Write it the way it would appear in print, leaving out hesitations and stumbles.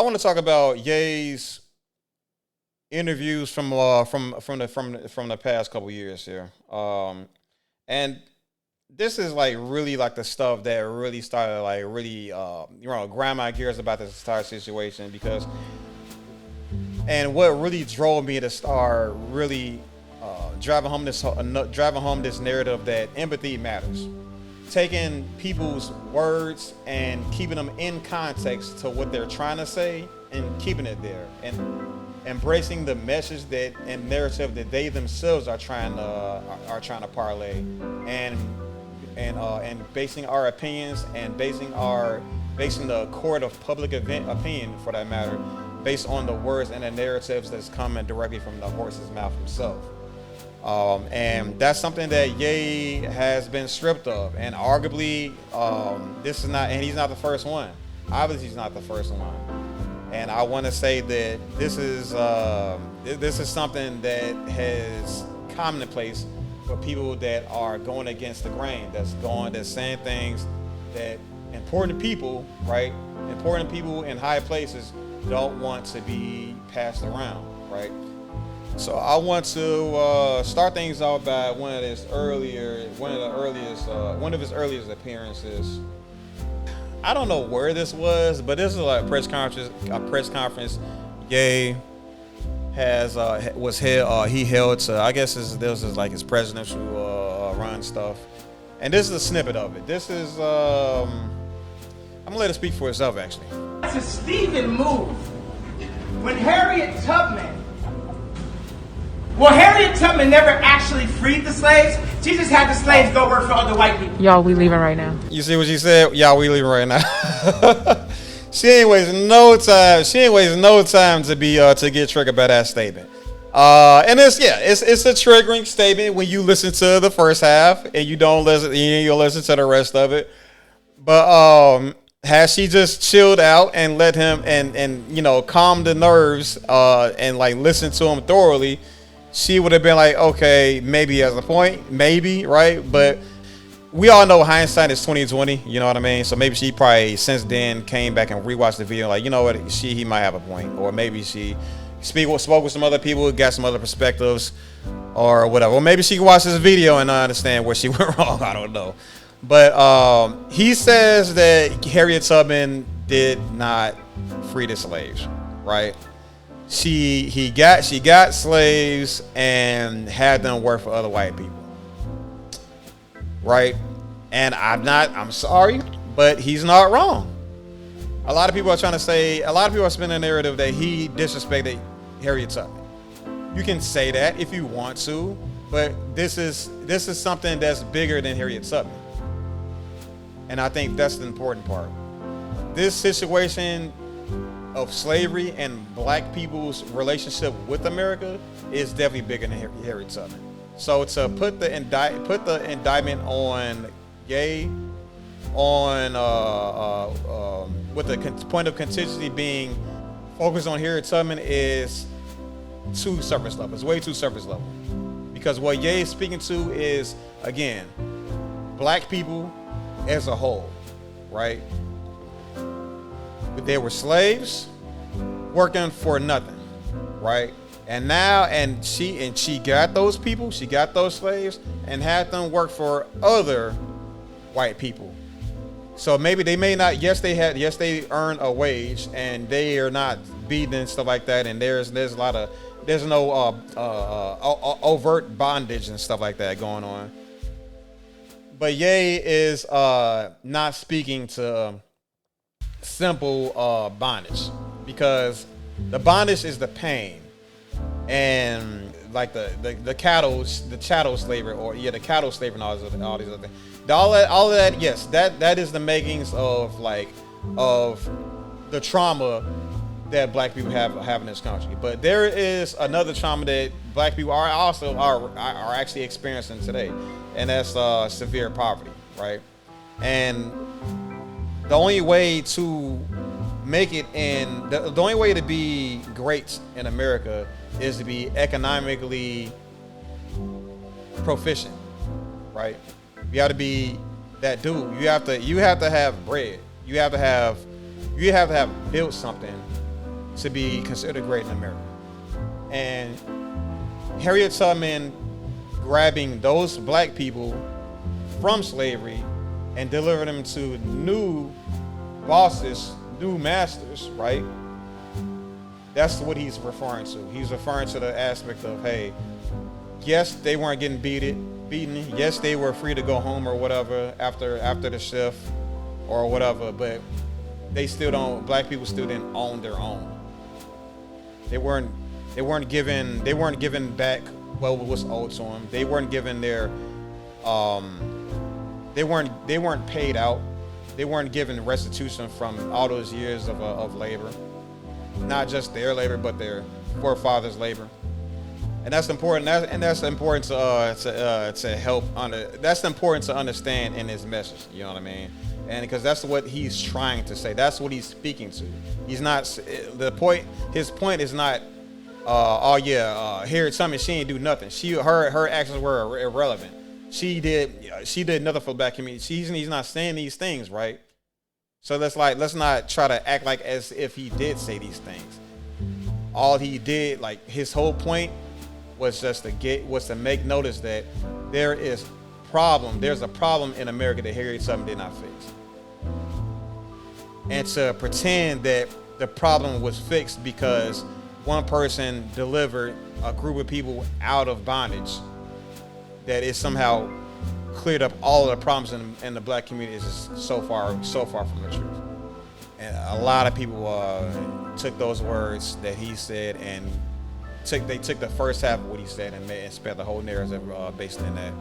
want to talk about Ye's interviews from the past couple years here. And this is like really like the stuff that really started like really grind my gears about this entire situation because and what really drove me to start really driving home this narrative that empathy matters. Taking people's words and keeping them in context to what they're trying to say and keeping it there and embracing the message that and narrative that they themselves are trying to parlay and basing our opinions and basing the court of public opinion for that matter based on the words and the narratives that's coming directly from the horse's mouth himself. And that's something that Ye has been stripped of, and arguably, this is not, and he's not the first one. Obviously, he's not the first one. And I want to say that this is something that has commonplace for people that are going against the grain. That's saying things that important people, right? Important people in high places don't want to be passed around, right? So I want to start things off by one of his earliest appearances. I don't know where this was, but this is like a press conference. Ye has he held to, I guess this is like his presidential run stuff, and this is a snippet of it. This is I'm gonna let it speak for itself actually. It's a Stephen move. When Harriet Tubman never actually freed the slaves. She just had the slaves go work for other white people. Y'all, we leaving right now. You see what she said? Y'all, we leaving right now. She ain't wasting no time to be to get triggered by that statement. And it's a triggering statement when you listen to the first half and you don't listen. You'll listen to the rest of it. But has she just chilled out and let him and calm the nerves and like listen to him thoroughly? She would have been like, okay, maybe as a point, maybe, right? But we all know hindsight is 2020, you know what I mean? So maybe she probably since then came back and rewatched the video, like, you know what, he might have a point, or maybe she spoke with some other people, got some other perspectives, or whatever. Or maybe she can watch this video and understand where she went wrong. I don't know. But he says that Harriet Tubman did not free the slaves, right? She got slaves and had them work for other white people, right? And I'm sorry, but he's not wrong. A lot of people are spinning a narrative that he disrespected Harriet Tubman. You can say that if you want to, but this is something that's bigger than Harriet Tubman. And I think that's the important part. This situation of slavery and black people's relationship with America is definitely bigger than Harriet Tubman. So to put the indictment on Ye with the point of contingency being focused on Harriet Tubman is too surface level. It's way too surface level. Because what Ye is speaking to is, again, black people as a whole, right? But they were slaves working for nothing, right? And now, she got those people, she got those slaves and had them work for other white people. So maybe they may not, they earn a wage and they are not beaten and stuff like that. And there's no overt bondage and stuff like that going on. But Ye is not speaking to simple bondage, because the bondage is the pain and like the chattel slavery, or the cattle slavery and all these other things. All of that, yes, that is the makings of the trauma that black people have in this country. But there is another trauma that black people are actually experiencing today, and that's severe poverty, right? And the only way to make it the only way to be great in America is to be economically proficient, right? You have to be that dude. You have to have bread. You have to have built something to be considered great in America. And Harriet Tubman grabbing those black people from slavery and delivering them to new bosses, new masters, right? That's what he's referring to. He's referring to the aspect of, hey, yes, they weren't getting beaten. Yes, they were free to go home or whatever after the shift or whatever, but black people still didn't own their own. They weren't given back what was owed to them. They weren't given their they weren't paid out. They weren't given restitution from all those years of labor, not just their labor, but their forefathers' labor. And that's important. That's important to help that's important to understand in his message. You know what I mean? And because that's what he's trying to say. That's what he's speaking to. He's not the point. His point is not, Harriet Tubman, she didn't do nothing. Her actions were irrelevant. She did nothing for the black community. He's not saying these things, right? So let's not try to act like as if he did say these things. All he did, like his whole point, was just to make notice that there's a problem in America that Harriet Tubman did not fix. And to pretend that the problem was fixed because one person delivered a group of people out of bondage, that it somehow cleared up all of the problems in the black community, is just so far from the truth. And a lot of people took those words that he said and they took the first half of what he said and spent the whole narrative based on that.